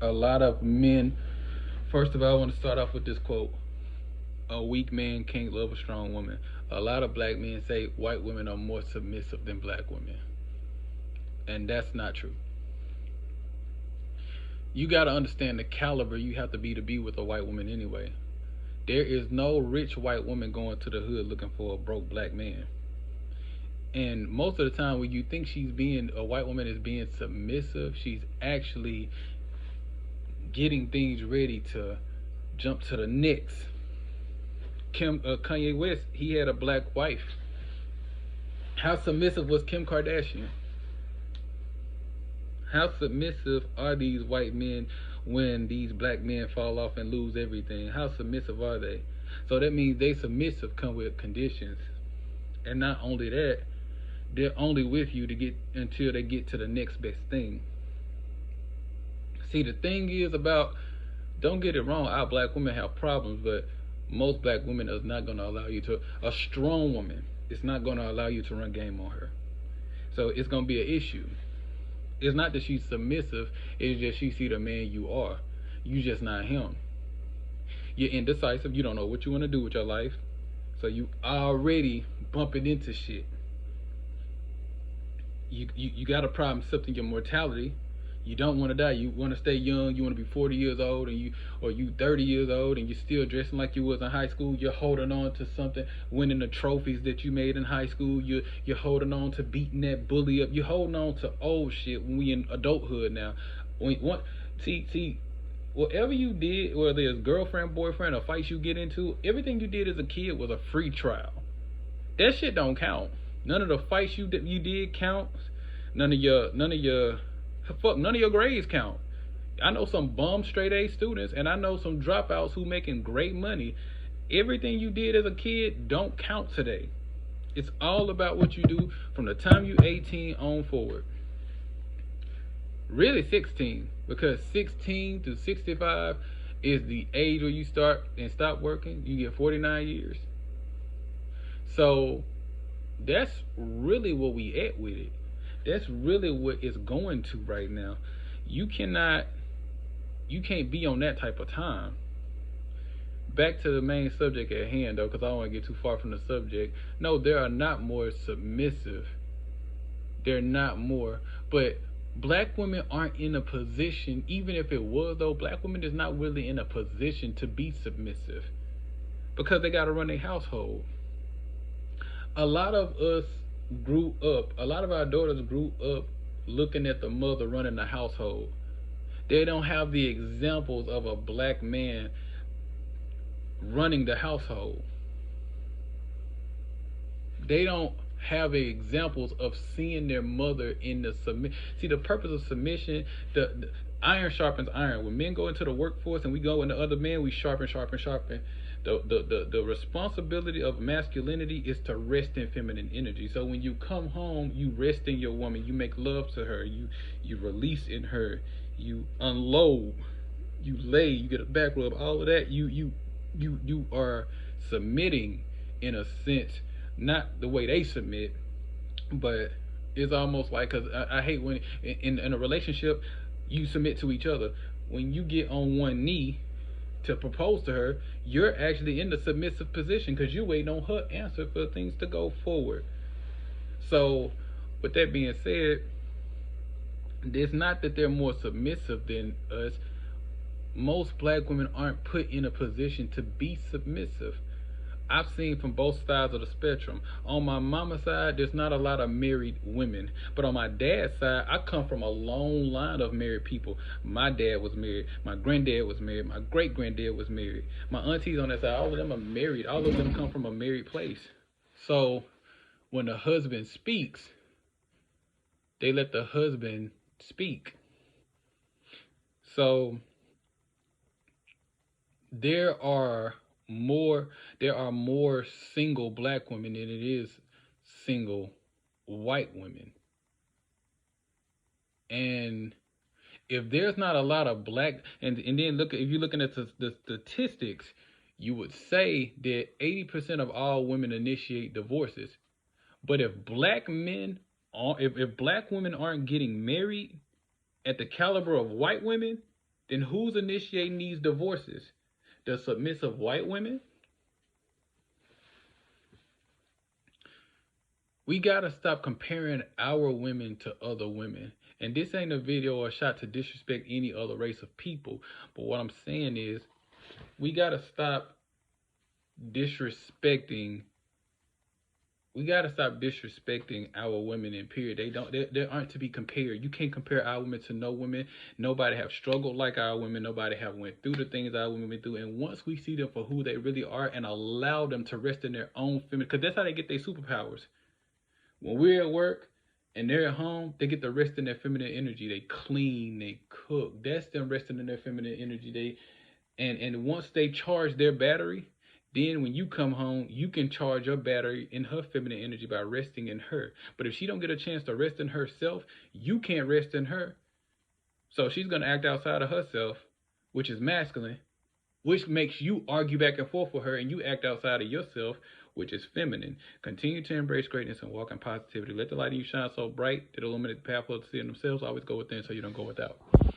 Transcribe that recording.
A lot of men, first of all, I want to start off with this quote: a weak man can't love a strong woman. A lot of black men say white women are more submissive than black women, and that's not true. You got to understand the caliber you have to be with a white woman anyway. There is no rich white woman going to the hood looking for a broke black man. And most of the time, when you think she's being a white woman is being submissive, she's actually getting things ready to jump to the next. Kanye West, he had a black wife. How submissive was Kim Kardashian? How submissive are these white men when these black men fall off and lose everything? How submissive are they? So that means they submissive come with conditions. And not only that, they're only with you to get until they get to the next best thing. See, the thing is about, don't get it wrong, our black women have problems, but most black women is not going to allow you to, a strong woman is not going to allow you to run game on her. So it's going to be an issue. It's not that she's submissive, it's just she see the man you are. You just not him. You're indecisive, you don't know what you want to do with your life. So you already bumping into shit. You got a problem accepting your mortality. You don't want to die. You want to stay young. You want to be 40 years old, and you 30 years old, and you're still dressing like you was in high school. You're holding on to something, winning the trophies that you made in high school. You're holding on to beating that bully up. You're holding on to old shit when we in adulthood now. See, whatever you did, whether it's girlfriend, boyfriend, or fights you get into, everything you did as a kid was a free trial. That shit don't count. None of the fights you did counts. None of your grades count. I know some bum straight A students, and I know some dropouts who making great money. Everything you did as a kid don't count today. It's all about what you do from the time you 18 on forward. Really 16, because 16 to 65 is the age where you start and stop working. You get 49 years. So that's really what we at with it. That's really what it's going to right now. You can't be on that type of time. Back to the main subject at hand, though, because I don't want to get too far from the subject. No, there are not more submissive. They're not more. But black women aren't in a position, even if it was, though, black women is not really in a position to be submissive because they got to run their household. A lot of our daughters grew up looking at the mother running the household. They don't have the examples of a black man running the household. They don't have examples of seeing their mother in the submit. See, the purpose of submission, the iron sharpens iron. When men go into the workforce and we go into other men, we sharpen. The responsibility of masculinity is to rest in feminine energy. So when you come home, you rest in your woman, you make love to her, you release in her, you unload, you lay, you get a back rub, all of that. You are submitting in a sense, not the way they submit, but it's almost like, because I hate when in a relationship you submit to each other. When you get on one knee to propose to her, you're actually in the submissive position because you're waiting on her answer for things to go forward. So with that being said, it's not that they're more submissive than us. Most black women aren't put in a position to be submissive. I've seen from both sides of the spectrum. On my mama's side, there's not a lot of married women. But on my dad's side, I come from a long line of married people. My dad was married. My granddad was married. My great-granddad was married. My aunties on that side, all of them are married. All of them come from a married place. So when the husband speaks, they let the husband speak. So there are more single black women than it is single white women. And if there's not a lot of black, and then if you're looking at the statistics, you would say that 80% of all women initiate divorces. But if black women aren't getting married at the caliber of white women, then who's initiating these divorces? The submissive white women? We gotta stop comparing our women to other women. And this ain't a video or a shot to disrespect any other race of people. But what I'm saying is, we gotta stop disrespecting. We gotta stop disrespecting our women in period. They aren't to be compared. You can't compare our women to no women. Nobody have struggled like our women. Nobody have went through the things our women went through. And once we see them for who they really are and allow them to rest in their own feminine, because that's how they get their superpowers. When we're at work and they're at home, they get to rest in their feminine energy. They clean, they cook. That's them resting in their feminine energy. And once they charge their battery, then when you come home, you can charge your battery in her feminine energy by resting in her. But if she don't get a chance to rest in herself, you can't rest in her. So she's gonna act outside of herself, which is masculine, which makes you argue back and forth with her, and you act outside of yourself, which is feminine. Continue to embrace greatness and walk in positivity. Let the light in you shine so bright that illuminate the path of seeing themselves. Always go within so you don't go without.